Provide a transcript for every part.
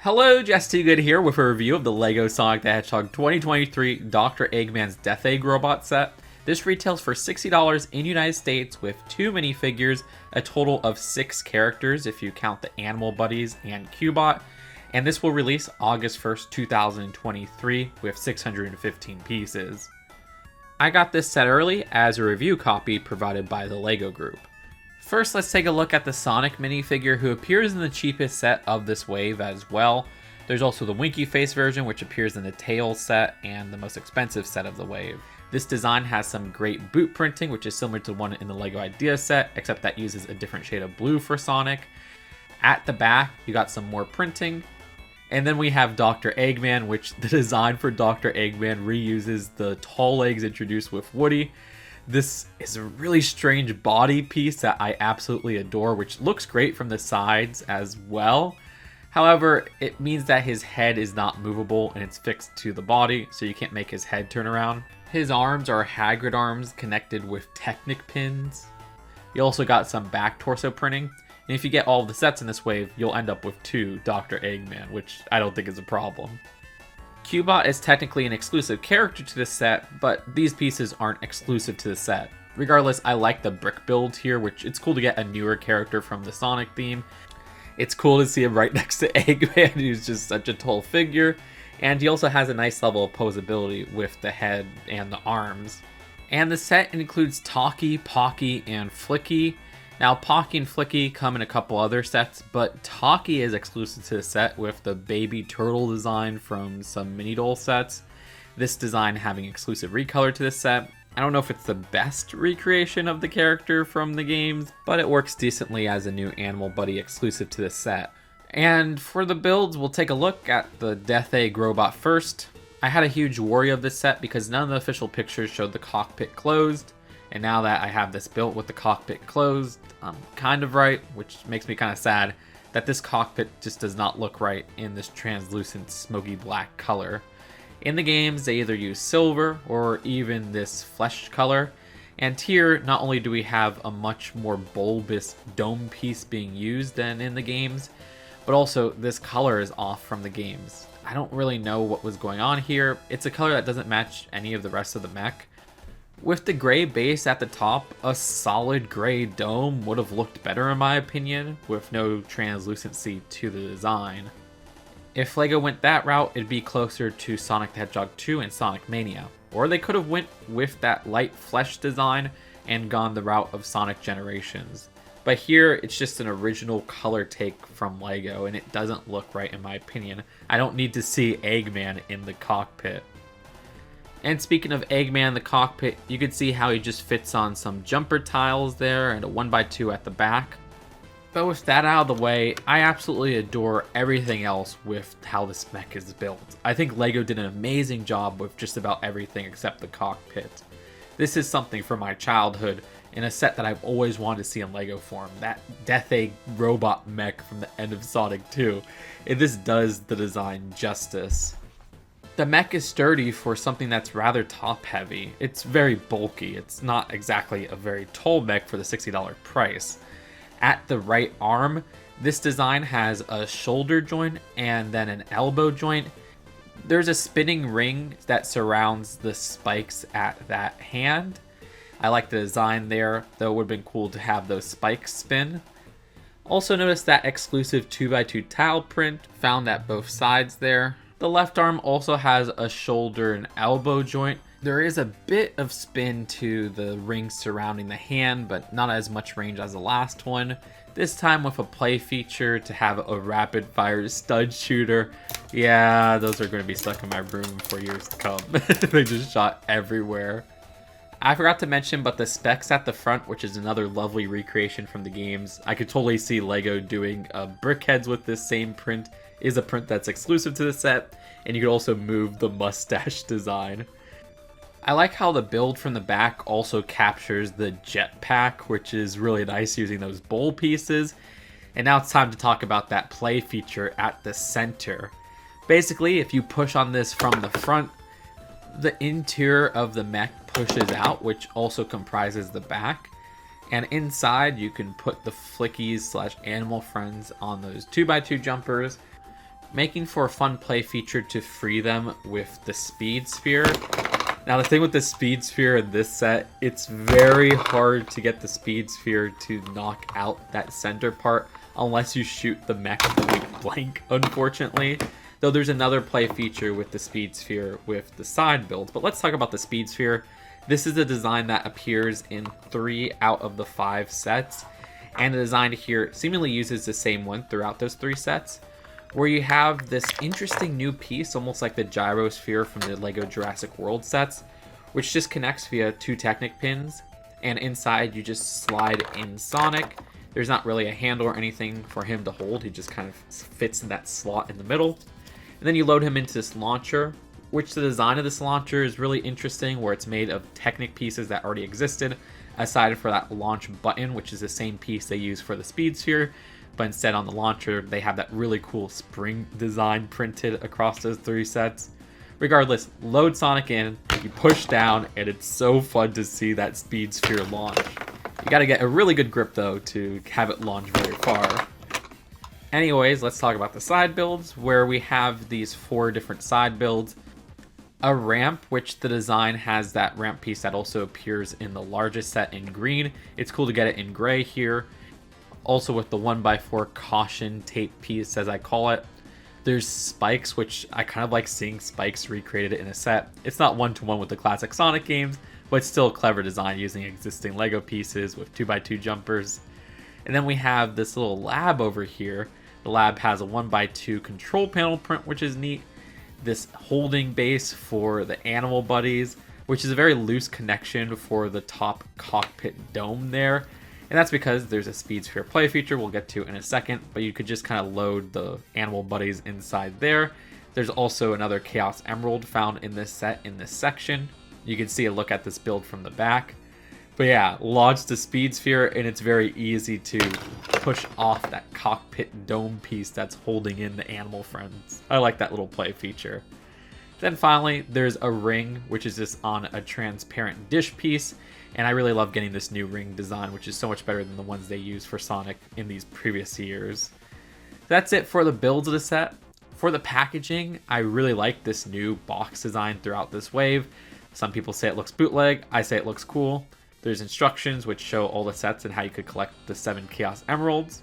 Hello, Jess Too Good here with a review of the LEGO Sonic the Hedgehog 2023 Dr. Eggman's Death Egg Robot set. This retails for $60 in the United States with 2 minifigures, a total of 6 characters if you count the Animal Buddies and Cubot, and this will release August 1st, 2023 with 615 pieces. I got this set early as a review copy provided by the LEGO Group. First, let's take a look at the Sonic minifigure, who appears in the cheapest set of this wave as well. There's also the Winky Face version, which appears in the Tails set and the most expensive set of the wave. This design has some great boot printing, which is similar to the one in the LEGO Idea set, except that uses a different shade of blue for Sonic. At the back, you got some more printing. And then we have Dr. Eggman, which the design for Dr. Eggman reuses the tall legs introduced with Woody. This is a really strange body piece that I absolutely adore, which looks great from the sides as well. However, it means that his head is not movable and it's fixed to the body, so you can't make his head turn around. His arms are Hagrid arms connected with Technic pins. You also got some back torso printing, and if you get all of the sets in this wave, you'll end up with 2 Dr. Eggman, which I don't think is a problem. Cubot is technically an exclusive character to this set, but these pieces aren't exclusive to the set. Regardless, I like the brick build here, which it's cool to get a newer character from the Sonic theme. It's cool to see him right next to Eggman, who's just such a tall figure, and he also has a nice level of posability with the head and the arms. And the set includes Talkie, Pocky, and Flicky. Now, Pocky and Flicky come in a couple other sets, but Talkie is exclusive to the set with the baby turtle design from some mini doll sets. This design having exclusive recolor to this set. I don't know if it's the best recreation of the character from the games, but it works decently as a new Animal Buddy exclusive to this set. And for the builds, we'll take a look at the Death Egg Robot first. I had a huge worry of this set because none of the official pictures showed the cockpit closed. And now that I have this built with the cockpit closed, I'm kind of right, which makes me kind of sad that this cockpit just does not look right in this translucent smoky black color. In the games, they either use silver or even this flesh color. And here, not only do we have a much more bulbous dome piece being used than in the games, but also this color is off from the games. I don't really know what was going on here. It's a color that doesn't match any of the rest of the mech. With the gray base at the top, a solid gray dome would have looked better in my opinion, with no translucency to the design. If LEGO went that route, it'd be closer to Sonic the Hedgehog 2 and Sonic Mania. Or they could have went with that light flesh design and gone the route of Sonic Generations. But here, it's just an original color take from LEGO, and it doesn't look right in my opinion. I don't need to see Eggman in the cockpit. And speaking of Eggman in the cockpit, you can see how he just fits on some jumper tiles there and a 1x2 at the back. But with that out of the way, I absolutely adore everything else with how this mech is built. I think LEGO did an amazing job with just about everything except the cockpit. This is something from my childhood in a set that I've always wanted to see in LEGO form, that Death Egg Robot mech from the end of Sonic 2. And this does the design justice. The mech is sturdy for something that's rather top heavy. It's very bulky. It's not exactly a very tall mech for the $60 price. At the right arm, this design has a shoulder joint and then an elbow joint. There's a spinning ring that surrounds the spikes at that hand. I like the design there, though it would have been cool to have those spikes spin. Also notice that exclusive 2x2 tile print found at both sides there. The left arm also has a shoulder and elbow joint. There is a bit of spin to the ring surrounding the hand, but not as much range as the last one. This time with a play feature to have a rapid fire stud shooter. Yeah, those are going to be stuck in my room for years to come. They just shot everywhere. I forgot to mention, but the specs at the front, which is another lovely recreation from the games. I could totally see LEGO doing brickheads with this same print. Is a print that's exclusive to the set, and you could also move the mustache design. I like how the build from the back also captures the jetpack, which is really nice using those bowl pieces. And now it's time to talk about that play feature at the center. Basically, if you push on this from the front, the interior of the mech pushes out, which also comprises the back. And inside, you can put the Flickies / animal friends on those 2x2 jumpers. making for a fun play feature to free them with the speed sphere. Now the thing with the speed sphere in this set, it's very hard to get the speed sphere to knock out that center part unless you shoot the mech point blank, unfortunately. Though there's another play feature with the speed sphere with the side builds. But let's talk about the speed sphere. This is a design that appears in 3 out of the 5 sets. And the design here seemingly uses the same one throughout those 3 sets, where you have this interesting new piece, almost like the gyrosphere from the LEGO Jurassic World sets, which just connects via 2 Technic pins, and inside you just slide in Sonic. There's not really a handle or anything for him to hold, he just kind of fits in that slot in the middle. And then you load him into this launcher, which the design of this launcher is really interesting, where it's made of Technic pieces that already existed, aside for that launch button, which is the same piece they use for the speed sphere, but instead on the launcher they have that really cool spring design printed across those 3 sets. Regardless, load Sonic in, you push down, and it's so fun to see that speed sphere launch. You gotta get a really good grip though to have it launch very far. Anyways, let's talk about the side builds, where we have these 4 different side builds. A ramp, which the design has that ramp piece that also appears in the largest set in green. It's cool to get it in gray here. Also with the 1x4 caution tape piece, as I call it. There's spikes, which I kind of like seeing spikes recreated in a set. It's not one-to-one with the classic Sonic games, but it's still a clever design using existing LEGO pieces with 2x2 jumpers. And then we have this little lab over here. The lab has a 1x2 control panel print, which is neat. This holding base for the animal buddies, which is a very loose connection for the top cockpit dome there. And that's because there's a speed sphere play feature we'll get to in a second, but you could just kind of load the animal buddies inside there. There's also another Chaos Emerald found in this set in this section. You can see a look at this build from the back. But yeah, launch the speed sphere, and it's very easy to push off that cockpit dome piece that's holding in the animal friends. I like that little play feature. Then finally, there's a ring, which is just on a transparent dish piece. And I really love getting this new ring design, which is so much better than the ones they used for Sonic in these previous years. That's it for the builds of the set. For the packaging, I really like this new box design throughout this wave. Some people say it looks bootleg, I say it looks cool. There's instructions which show all the sets and how you could collect the 7 Chaos Emeralds.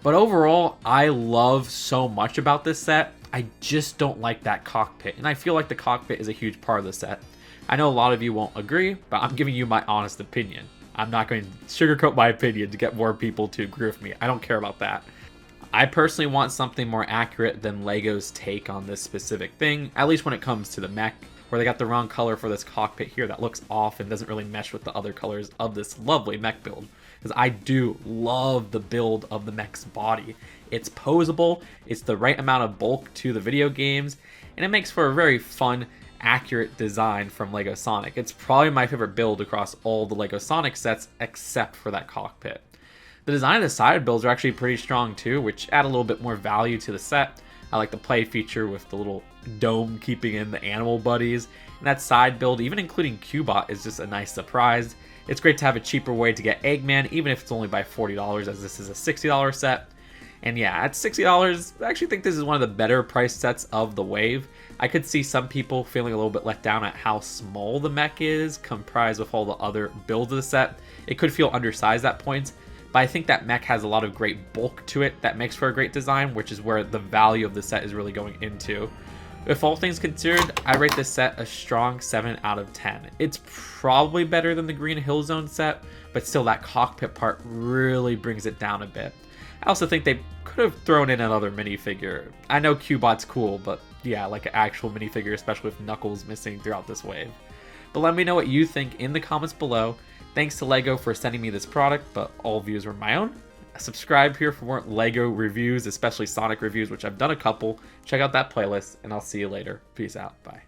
But overall, I love so much about this set. I just don't like that cockpit, and I feel like the cockpit is a huge part of the set. I know a lot of you won't agree, but I'm giving you my honest opinion. I'm not going to sugarcoat my opinion to get more people to agree with me. I don't care about that. I personally want something more accurate than LEGO's take on this specific thing, at least when it comes to the mech, where they got the wrong color for this cockpit here that looks off and doesn't really mesh with the other colors of this lovely mech build. Because I do love the build of the mech's body. It's posable, it's the right amount of bulk to the video games, and it makes for a very fun, accurate design from LEGO Sonic. It's probably my favorite build across all the LEGO Sonic sets except for that cockpit. The design of the side builds are actually pretty strong too, which add a little bit more value to the set. I like the play feature with the little dome keeping in the animal buddies. And that side build, even including Cubot, is just a nice surprise. It's great to have a cheaper way to get Eggman, even if it's only by $40, as this is a $60 set. And yeah, at $60, I actually think this is one of the better price sets of the wave. I could see some people feeling a little bit let down at how small the mech is, comprised with all the other builds of the set. It could feel undersized at points, but I think that mech has a lot of great bulk to it that makes for a great design, which is where the value of the set is really going into. If all things considered, I rate this set a strong 7 out of 10. It's probably better than the Green Hill Zone set, but still that cockpit part really brings it down a bit. I also think they could have thrown in another minifigure. I know Cubot's cool, but yeah, like an actual minifigure, especially with Knuckles missing throughout this wave. But let me know what you think in the comments below. Thanks to LEGO for sending me this product, but all views were my own. Subscribe here for more LEGO reviews, especially Sonic reviews, which I've done a couple. Check out that playlist, and I'll see you later. Peace out. Bye.